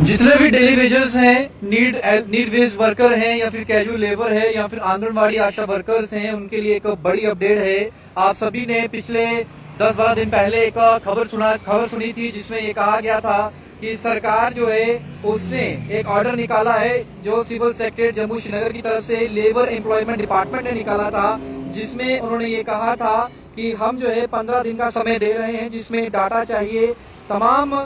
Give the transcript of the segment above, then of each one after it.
जितने भी daily wagers हैं, नीड वेज वर्कर हैं या फिर कैजुअल लेबर है या फिर आंगनवाड़ी आशा वर्कर्स हैं, उनके लिए एक बड़ी अपडेट है। आप सभी ने पिछले 10-12 दिन पहले एक खबर सुनी थी जिसमें ये कहा गया था कि सरकार जो है उसने एक ऑर्डर निकाला है जो सिविल सेक्रेटरी जम्मू श्रीनगर की तरफ से लेबर एम्प्लॉयमेंट डिपार्टमेंट ने निकाला था, जिसमें उन्होंने ये कहा था कि हम जो है 15 दिन का समय दे रहे हैं, जिसमें डाटा चाहिए तमाम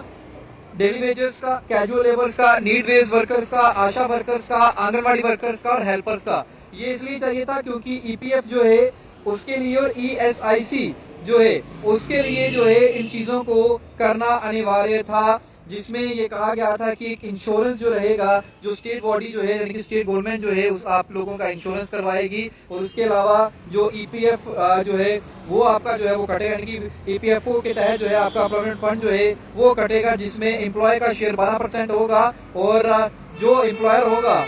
डेली वेजर्स का, कैजुअल लेबर्स का, नीड वेज वर्कर्स का, आशा वर्कर्स का, आंगनवाड़ी वर्कर्स का और हेल्पर्स का। ये इसलिए चाहिए था क्योंकि ईपीएफ जो है उसके लिए और ईएसआईसी जो है उसके लिए जो है इन चीजों को करना अनिवार्य था, जिसमें ये कहा गया था कि एक इंश्योरेंस जो रहेगा, जो स्टेट बॉडी जो है यानी कि स्टेट गवर्नमेंट जो है उस आप लोगों का इंश्योरेंस करवाएगी और उसके अलावा जो ईपीएफ जो है वो आपका जो है वो कटेगा, यानी कि ईपीएफओ के तहत जो है आपका एम्प्लॉयमेंट फंड जो है वो कटेगा, जिसमें एम्प्लॉय का शेयर 12% होगा और जो एम्प्लॉयर होगा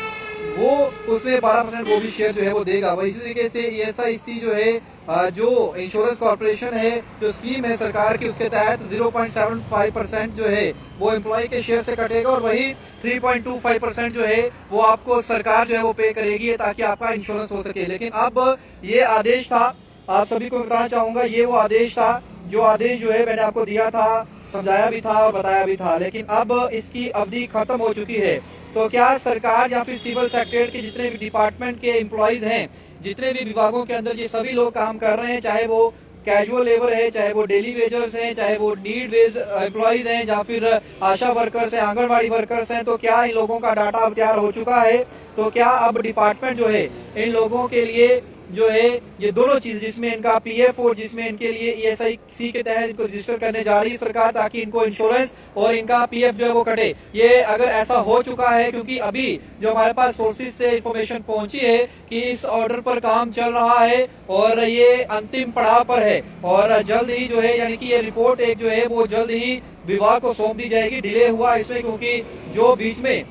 वो उसमें 12% वो भी शेयर जो है वो देगा। वही इसी तरीके से ईएसआईसी जो है जो इंश्योरेंस कॉर्पोरेशन है, जो स्कीम है सरकार की, उसके तहत 0.75% जो है वो एम्प्लॉय के शेयर से कटेगा और वही 3.25% जो है वो आपको सरकार जो है वो पे करेगी ताकि आपका इंश्योरेंस हो सके। लेकिन अब ये आदेश था, आप सभी को बताना चाहूंगा, ये वो आदेश था जो आदेश जो है मैंने आपको दिया था, समझाया भी था और बताया भी था, लेकिन अब इसकी अवधि खत्म हो चुकी है। तो क्या सरकार या फिर सिविल सेक्रेटरी के जितने भी डिपार्टमेंट के एम्प्लॉयज हैं, जितने भी विभागों के अंदर ये सभी लोग काम कर रहे हैं, चाहे वो कैजुअल लेबर है, चाहे वो डेली वेजर्स हैं, चाहे वो नीड वेज एम्प्लॉयज हैं या फिर आशा वर्कर्स हैं, आंगनवाड़ी वर्कर्स हैं, तो क्या इन लोगों का डाटा अब तैयार हो चुका है? तो क्या अब डिपार्टमेंट जो है इन लोगों के लिए जो है ये दोनों चीज, जिसमें इनका पीएफ और जिसमें इनके लिए ईएसआईसी के तहत इनको रजिस्टर करने जा रही है सरकार ताकि इनको इंश्योरेंस और इनका पीएफ जो है वो कटे, ये अगर ऐसा हो चुका है, क्योंकि अभी जो हमारे पास सोर्सेज से इंफॉर्मेशन पहुंची है कि इस ऑर्डर पर काम चल रहा है और ये अंतिम पड़ाव पर है और जल्द ही जो है यानी कि ये रिपोर्ट एक जो है वो जल्द ही विभाग को सौंप दी जाएगी। डिले हुआ इसमें क्योंकि जो बीच में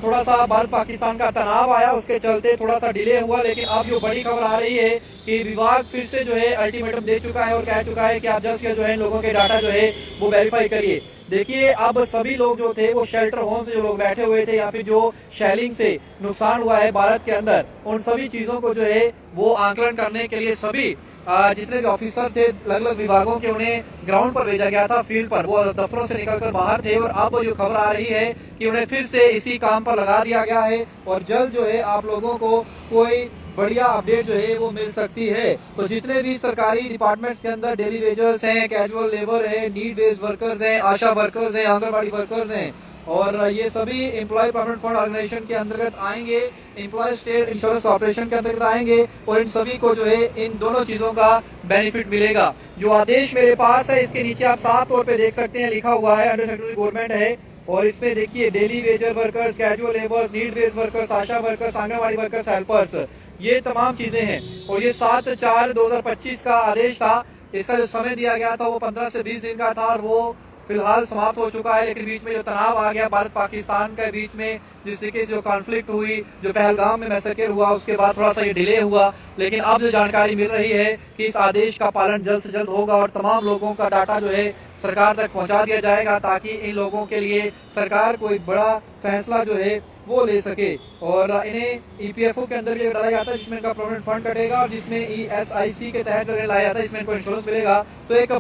थोड़ा सा भारत पाकिस्तान का तनाव आया, उसके चलते थोड़ा सा डिले हुआ, लेकिन अब जो बड़ी खबर आ रही है कि विभाग फिर से जो है अल्टीमेटम दे चुका है और कह चुका है कि आप जल्द से जो है लोगों के डाटा जो है वो वेरीफाई करिए। देखिए अब सभी लोग जो थे वो शेल्टर होम से जो लोग बैठे हुए थे या फिर जो शेलिंग से नुकसान हुआ है भारत के अंदर, उन सभी चीजों को जो है वो आंकलन करने के लिए सभी जितने भी ऑफिसर थे अलग अलग विभागों के, उन्हें ग्राउंड पर भेजा गया था, फील्ड पर, वो दफ्तरों से निकलकर बाहर थे और अब जो खबर आ रही है कि उन्हें फिर से इसी काम पर लगा दिया गया है और जल्द जो है आप लोगों को कोई बढ़िया अपडेट जो है वो मिल सकती है। तो जितने भी सरकारी डिपार्टमेंट्स के अंदर डेली वेजर्स हैं, कैजुअल लेबर है, नीड वेज वर्कर्स हैं, आशा वर्कर्स हैं, आंगनबाड़ी वर्कर्स हैं और ये सभी एम्प्लॉय परमानेंट फंड ऑर्गेनाइजेशन के अंतर्गत आएंगे, एम्प्लॉय स्टेट इंश्योरेंस कॉर्पोरेशन के अंतर्गत आएंगे और इन सभी को जो है इन दोनों चीजों का बेनिफिट मिलेगा। जो आदेश मेरे पास है इसके नीचे आप साफ तौर पे देख सकते हैं, लिखा हुआ है अंडर सेक्रेटरी गवर्नमेंट है और इसमें देखिए daily wager workers, casual labours, need wage workers, ASHA workers, anganwadi workers, helpers, ये तमाम चीजें हैं। और ये 7/4/2025 का आदेश था। इसका जो समय दिया गया था वो 15 से 20 दिन का था और वो फिलहाल समाप्त हो चुका है, लेकिन बीच में जो तनाव आ गया भारत पाकिस्तान के बीच में, जिस तरीके से जो कॉन्फ्लिक्ट हुई, जो पहलगाम में मैसेकर हुआ, उसके बाद थोड़ा सा ये डिले हुआ, लेकिन अब जो जानकारी मिल रही है कि इस आदेश का पालन जल्द से जल्द होगा और तमाम लोगों का डाटा जो है सरकार तक पहुंचा दिया जाएगा ताकि इन लोगों के लिए सरकार कोई बड़ा फैसला जो है वो ले सके और इन्हें ईपीएफओ के अंदर भी डाला जाता है जिसमें इनका प्रोविडेंट फंड कटेगा और जिसमें ईएसआईसी के तहत लाया जाता है, इसमें इनको इंश्योरेंस मिलेगा। तो एक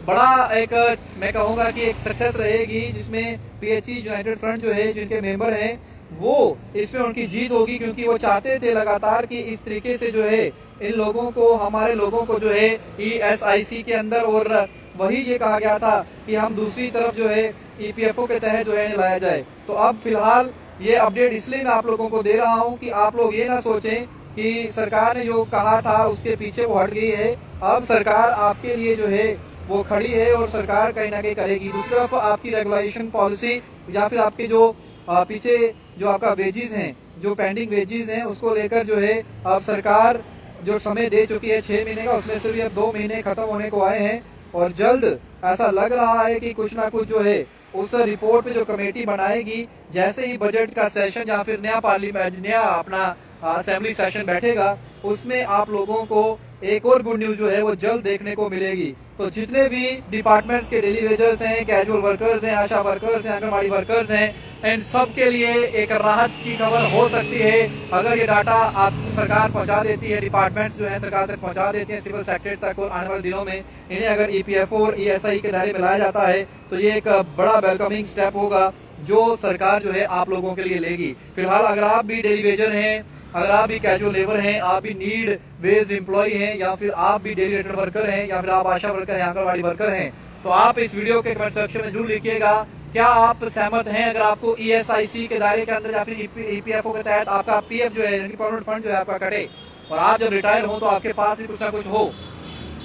बड़ा एक मैं कहूँगा कि एक सक्सेस रहेगी जिसमें पीएचई यूनाइटेड फ्रंट जो है जिनके मेंबर हैं वो इसमें उनकी जीत होगी, क्योंकि वो चाहते थे लगातार कि इस तरीके से जो है इन लोगों को, हमारे लोगों को जो है ईएसआईसी के अंदर, और वही ये कहा गया था कि हम दूसरी तरफ जो है ईपीएफओ के तहत जो है लाया जाए। तो अब फिलहाल ये अपडेट इसलिए मैं आप लोगों को दे रहा हूँ कि आप लोग ये ना सोचें कि सरकार ने जो कहा था उसके पीछे वो हट गई है। अब सरकार आपके लिए जो है वो खड़ी है और सरकार कहीं ना कहीं करेगी। दूसरी तरफ आपकी रेगुलेशन पॉलिसी या फिर आपके जो पीछे जो आपका वेजेस हैं, जो पेंडिंग वेजेस हैं, उसको लेकर जो है अब सरकार जो समय दे चुकी है 6 महीने का, उसमें से भी अब 2 महीने खत्म होने को आए हैं और जल्द ऐसा लग रहा है कि कुछ ना कुछ जो है उस रिपोर्ट पे जो कमेटी बनाएगी, जैसे ही बजट का सेशन या फिर नया पार्लियामेंट, नया अपना असेंबली सेशन बैठेगा, उसमें आप लोगों को एक और गुड न्यूज जो है वो जल्द देखने को मिलेगी। तो जितने भी डिपार्टमेंट्स के डेली वेजर्स हैं, कैजुअल वर्कर्स हैं, आशा वर्कर्स हैं, आंगनबाड़ी वर्कर्स हैं, एंड सब के लिए एक राहत की खबर हो सकती है अगर ये डाटा आप सरकार पहुंचा देती है, डिपार्टमेंट्स जो है सरकार तक पहुंचा देती हैं, सिविल सेक्रेटरी तक, और आने वाले दिनों में इन्हें अगर ईपीएफओ और ईएसआई के दायरे में लाया जाता है तो ये एक बड़ा वेलकमिंग स्टेप होगा जो सरकार जो है आप लोगों के लिए लेगी। फिलहाल अगर आप भी डेली वेजर हैं, अगर आप भी कैजुअल लेबर हैं, आप भी नीड बेस्ड एम्प्लॉय हैं, या फिर आप भी डेली रेटेड वर्कर हैं, या फिर आप आशा वर्कर हैं, आंगनबाड़ी वर्कर हैं, तो आप इस वीडियो के कमेंट सेक्शन में जरूर लिखिएगा क्या आप सहमत हैं अगर आपको ईएसआईसी के दायरे के अंदर या फिर ईपीएफओ के तहत आपका पीएफ जो है यानी परमानेंट फंड जो है आपका कटे और आप जब रिटायर हो तो आपके पास भी कुछ ना कुछ हो।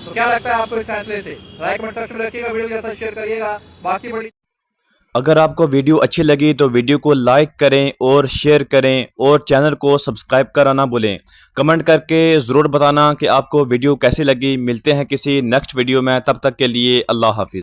तो क्या लगता है आपको इस फैसले से? राय कमेंट सेक्शन में रखिएगा, वीडियो जैसा शेयर करिएगा। बाकी बड़ी अगर आपको वीडियो अच्छी लगी तो वीडियो को लाइक करें और शेयर करें और चैनल को सब्सक्राइब करना ना भूलें। कमेंट करके ज़रूर बताना कि आपको वीडियो कैसी लगी। मिलते हैं किसी नेक्स्ट वीडियो में, तब तक के लिए अल्लाह हाफिज़।